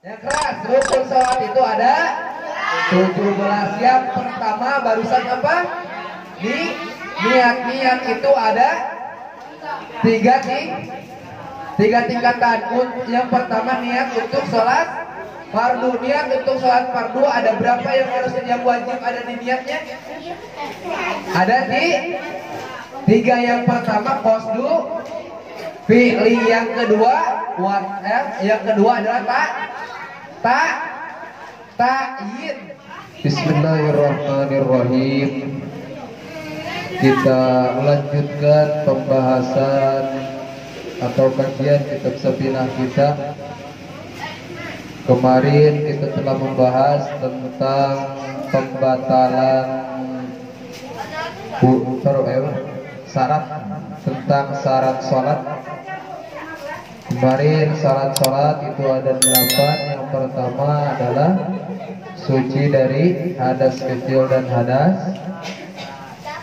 Yang keras, rukun sholat itu ada 17. Yang pertama barusan apa? Niat itu ada tiga tingkatan. Yang pertama niat untuk sholat fardu. Niat untuk sholat fardu ada berapa yang wajib ada di niatnya? Ada di 3. Yang pertama qasdu fi'li, yang kedua adalah ta'yin. Bismillahirrahmanirrahim. Kita melanjutkan pembahasan atau kajian kitab Sabinah kita. Kemarin kita telah membahas tentang pembatalan syarat, tentang syarat sholat. Kemarin syarat sholat itu ada 8. Yang pertama adalah suci dari hadas kecil dan hadas.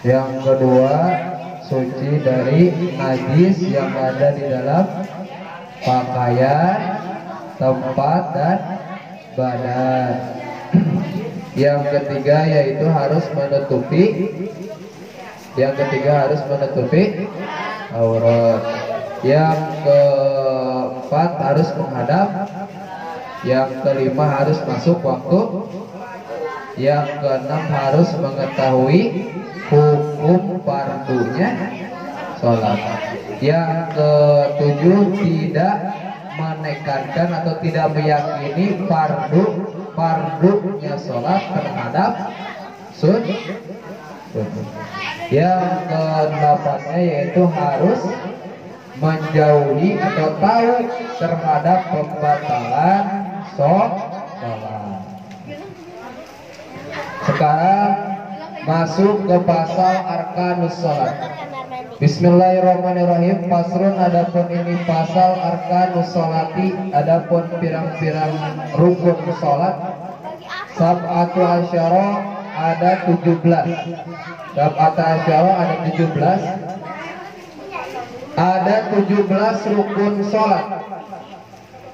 Yang kedua suci dari najis yang ada di dalam pakaian, tempat, dan badan. Yang ketiga yaitu harus menutupi aurat. Yang keempat harus menghadap. Yang kelima harus masuk waktu. Yang keenam harus mengetahui hukum fardunya sholat. Yang ketujuh tidak menekankan atau tidak meyakini fardunya sholat terhadap sunnah. Yang ke-8-nya yaitu harus menjauhi atau tahu terhadap pembatalan sholat. Sekarang masuk ke pasal arkanus sholat. Bismillahirrahmanirrahim. Pasrun, adapun ini pasal arkanus sholati, adapun pirang-pirang rukun sholat. Sab'atu asyara ada 17. Sab'atu asyara ada 17. Ada 17 rukun sholat.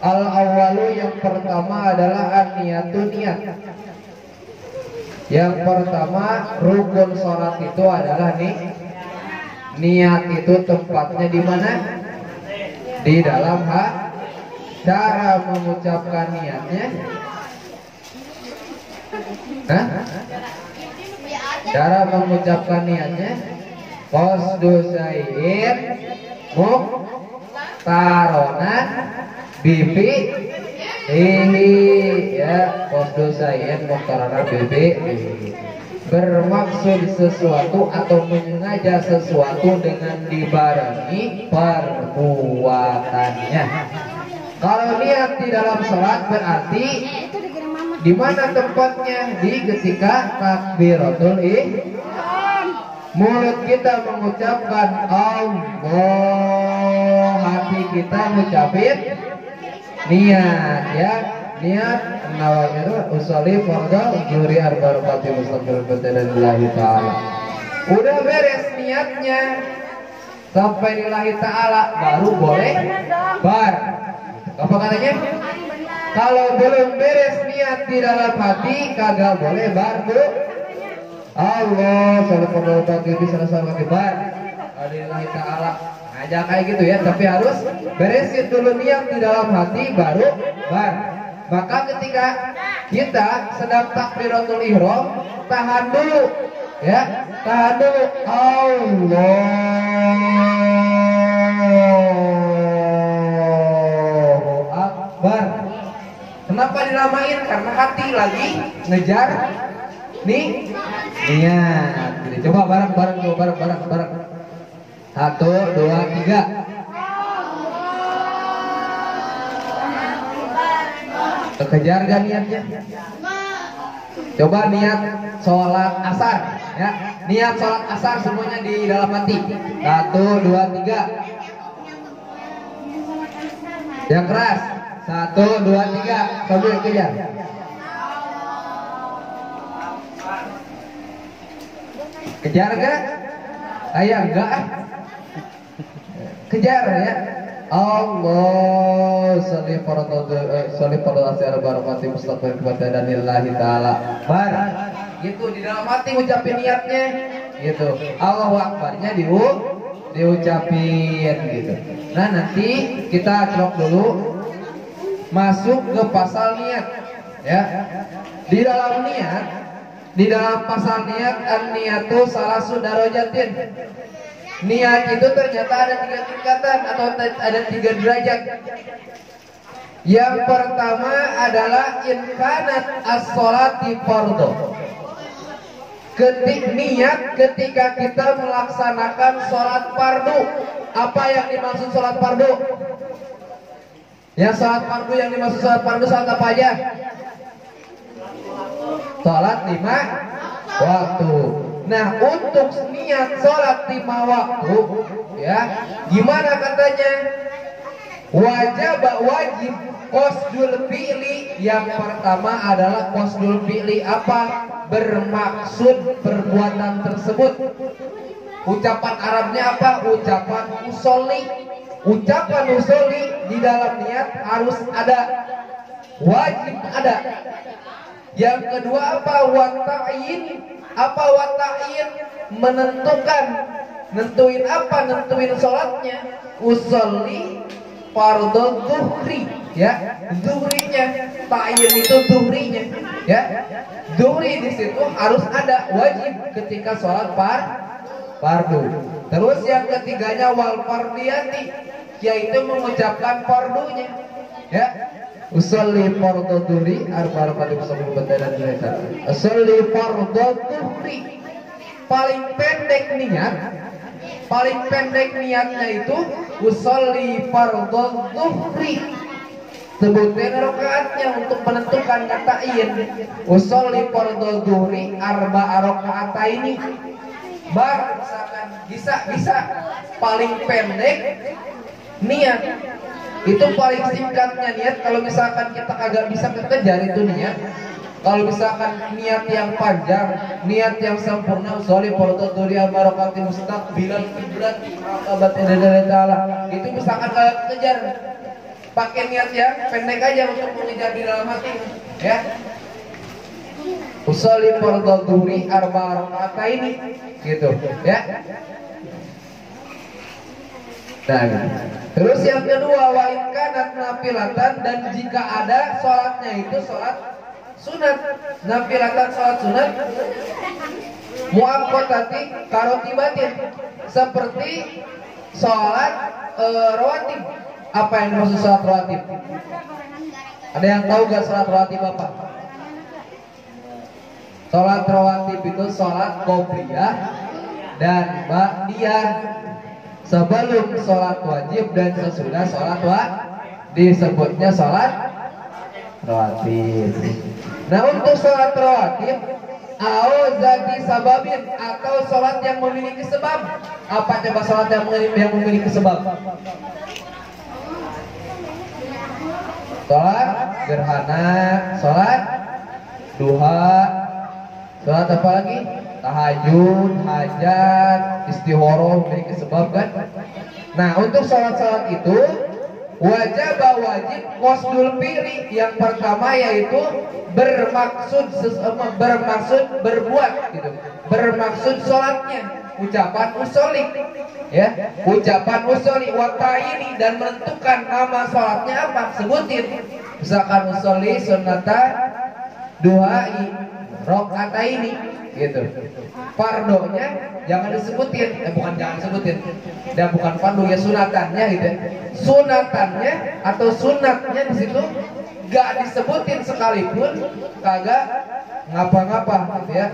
Al-awwalu, yang pertama adalah an-niyatu, niat. Yang pertama rukun sholat itu adalah niat. Itu tempatnya di mana? Di dalam cara mengucapkan niatnya. Cara mengucapkan niatnya qasdu syai'in muqtaronan bibi ini ya, qasdu syai'in muqtaronan bibi, bermaksud sesuatu atau menyengaja sesuatu dengan dibarengi perbuatannya. Kalau niat di dalam sholat berarti di mana tempatnya? Di ketika takbiratul ihram. Mulut kita mengucapkan Allah, hati kita mengucapin niat, ya. Niat nawaitu usolli fardhu zuhri arba'ati mustaqbil lillahi ta'ala. Udah beres niatnya sampai lillahi ta'ala baru boleh bar. Apa katanya? Kalau belum beres niat di dalam hati kagak boleh bar, Bu. Allah sallallahu alaihi wasallam bar. Lillahi ta'ala. Aja kayak gitu ya, tapi harus beresin dulu niat di dalam hati baru bar. Maka ketika kita sedang takbiratul ihram, tahan dulu, ya, tahan dulu. Allahu Akbar. Kenapa dilamain? Karena hati lagi ngejar niat. Jadi coba bareng. 1, 2, 3. Kejar gak niatnya? Coba niat sholat asar, ya. Niat sholat asar semuanya di dalam hati. 1, 2, 3. Yang keras. 1, 2, 3. Coba kejar. Kejar gak? Ayah enggak. Kejar, ya. Allah sholli fardhu asy barakati mustaqbil kepada lillahi taala. Bar Gitu di dalam hati ucapin niatnya. Gitu. Allahu Akbarnya diucapin gitu. Nah, nanti kita celok dulu masuk ke pasal niat ya. Di dalam pasal niat an-niyatu salasu darajatin. Niat itu ternyata ada 3 tingkatan atau ada 3 derajat. Yang pertama adalah inkanat as-sholati fardhu. Niat ketika kita melaksanakan sholat fardu. Apa yang dimaksud sholat fardu? Yang sholat fardu yang dimaksud sholat fardu sholat apa aja? Sholat 5 waktu. Nah, untuk niat sholat 5 waktu, ya, gimana katanya? Wajib qasdul fi'li. Yang pertama adalah qasdul fi'li. Apa? Bermaksud perbuatan tersebut. Ucapan Arabnya apa? Ucapan usolli. Ucapan usolli di dalam niat harus ada, wajib ada. Yang kedua apa? Wata'in. Apa wata'in? Menentukan. Nentuin apa? Nentuin sholatnya. Usolli fardhu zuhri, ya, zuhrinya. Ta'yin itu zuhrinya, ya. Zuhri di situ harus ada, wajib ketika sholat fardu. Terus yang ketiganya wal fardiyati, yaitu mengucapkan fardunya, ya. Usolli fardhu zuhri arba raka'at sebelum dan mereka. Usolli fardhu zuhri. Paling pendek niatnya itu usolli fardhu zuhri. Sebutkan rakaatnya untuk menentukan katain. Usolli fardhu zuhri arba raka'ataini. Bar bisa paling pendek niat. Itu paling singkatnya niat. Kalau misalkan kita kagak bisa kekejar itu niat. Kalau misalkan niat yang panjang, niat yang sempurna, usolli fardhu zuhri arba raka'atin mustaqbilan qiblat maqabatin ta'ala. Itu misalkan kagak kekejar, pakai niat yang pendek aja untuk mengejar di dalam hati, ya. Usolli fardhu zuhri arba raka'ataini, gitu, ya. Nah, terus yang kedua wa in kanat nafilatan, dan jika ada sholatnya itu sholat sunat. Nafilatan sholat sunat muaqqatati karotibatin, seperti sholat rawatib. Apa yang dimaksud sholat rawatib? Ada yang tahu gak sholat rawatib apa? Sholat rawatib itu sholat qobliyah dan ba'diyah, sebelum sholat wajib dan sesudah sholat disebutnya sholat rawatib. Nah, untuk sholat rawatib zati sababin, atau sholat yang memiliki sebab. Apa coba sholat yang memiliki sebab? Sholat gerhana, sholat duha, sholat apa lagi? Tahajud, hajat, istihoroh, memiliki sebab kan? Nah, untuk sholat-sholat itu wajib qasdul fi'li. Yang pertama yaitu bermaksud berbuat gitu. Bermaksud sholatnya, ucapan usolli, ya. Ucapan usolli wa ta'ini, dan menentukan nama sholatnya apa, sebutin. Misalkan usolli sunnatan duhai raka'ataini gitu. Fardonya jangan disebutin, dan bukan fardu, ya sunatannya gitu. Sunatannya atau sunatnya di situ gak disebutin sekalipun, kagak ngapa-ngapa gitu ya.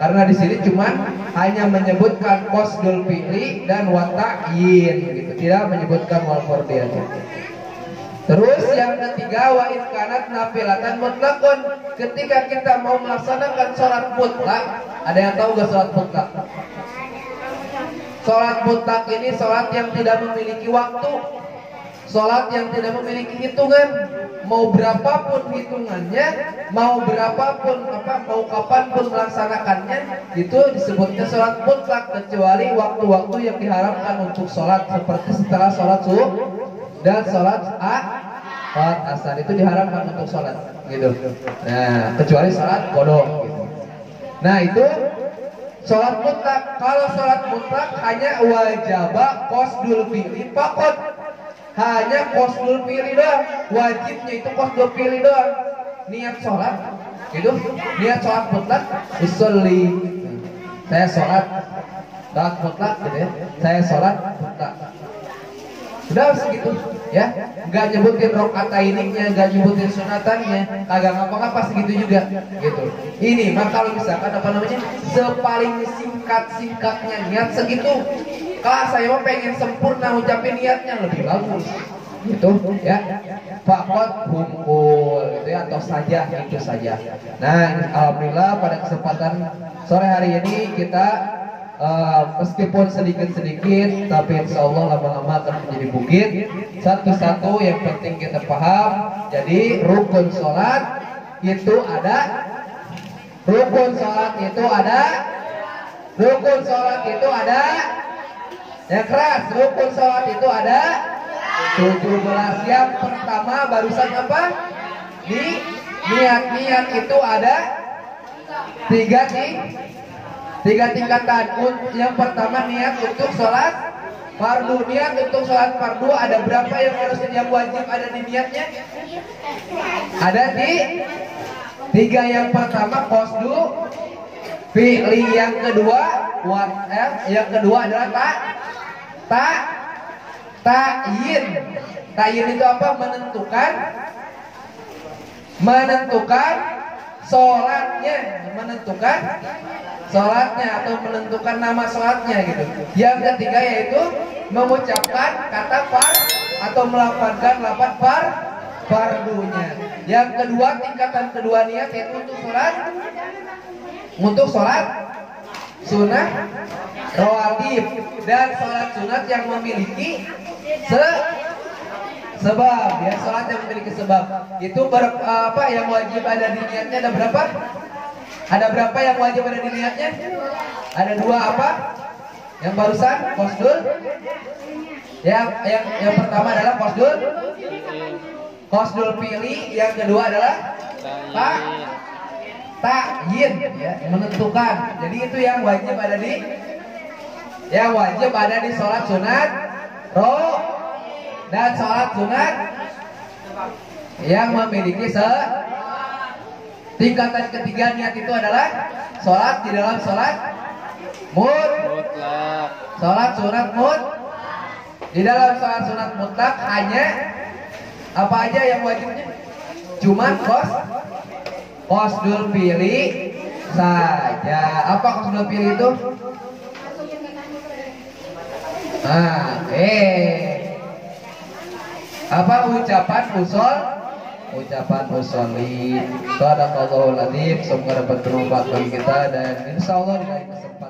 Karena di sini cuman hanya menyebutkan qasdul fi'li dan wata'in gitu, tidak menyebutkan wal fardiyah. Terus yang ketiga wa in kanat nafilatan mutlaqun, ketika kita mau melaksanakan sholat mutlak. Ada yang tahu gak sholat mutlak? Sholat mutlak ini sholat yang tidak memiliki waktu, sholat yang tidak memiliki hitungan. Mau berapapun hitungannya, mau kapanpun melaksanakannya, itu disebutnya sholat mutlak, kecuali waktu-waktu yang diharapkan untuk sholat, seperti setelah sholat dan sholat asar itu diharamkan untuk sholat gitu. Nah, kecuali sholat qadha gitu. Nah, itu sholat mutlak. Kalau sholat mutlak hanya wajaba qasdul fi'li faqat. Hanya qasdul fi'li doang. Wajibnya itu qasdul fi'li doang. Niat sholat gitu. Niat sholat mutlak usolli. Saya sholat mutlak gitu ya. Saya sholat mutlak. Sudah segitu ya, nggak nyebutin rakaatainnya, nggak nyebutin sunatannya, kagak ngapa-ngapa segitu juga gitu. Ini maka kalau misalkan apa namanya sepaling singkat-singkatnya niat segitu. Kalau saya mau pengen sempurna ucapin niatnya lebih bagus gitu ya. Fakot humpul gitu ya, atau saja itu saja. Nah, alhamdulillah pada kesempatan sore hari ini kita meskipun sedikit-sedikit, tapi insya Allah lama-lama akan menjadi bukit. Satu-satu yang penting kita paham. Jadi rukun sholat itu ada, rukun sholat itu ada, rukun sholat itu ada. Yang keras, rukun sholat itu ada 17. Yang pertama barusan apa? Di niat itu ada tiga tingkatan. Yang pertama niat untuk sholat fardu. Niat untuk sholat fardu ada berapa yang wajib ada di niatnya? Ada di 3. Yang pertama qasdu fi'li, yang kedua adalah ta'yin. Ta'yin itu apa? Menentukan sholatnya, atau menentukan nama sholatnya gitu. Yang ketiga yaitu mengucapkan kata far atau melafazkan lafaz fardunya. Yang kedua, tingkatan kedua niat yaitu untuk sholat sunnah rawatib dan sholat sunat yang memiliki sebab ya. Sholat yang memiliki sebab itu yang wajib ada di niatnya ada berapa? Ada berapa yang wajib ada di niatnya? Ada 2 apa? Yang barusan qasdul. Yang pertama adalah qasdul fi'li, yang kedua adalah ta'yin ya, menentukan. Jadi itu yang wajib ada di sholat sunat dan sholat sunat yang memiliki tingkatan ketiga niat itu adalah sholat di dalam sholat mutlak. Sholat sunat di dalam sholat sunat mutlak hanya apa aja yang wajibnya? Cuma qasdul fi'li saja. Apa qasdul fi'li itu? Apa ucapan usolli. Sadaqallahul adzim. Semoga dapat bermanfaat bagi kita dan insyaallah di lain kesempatan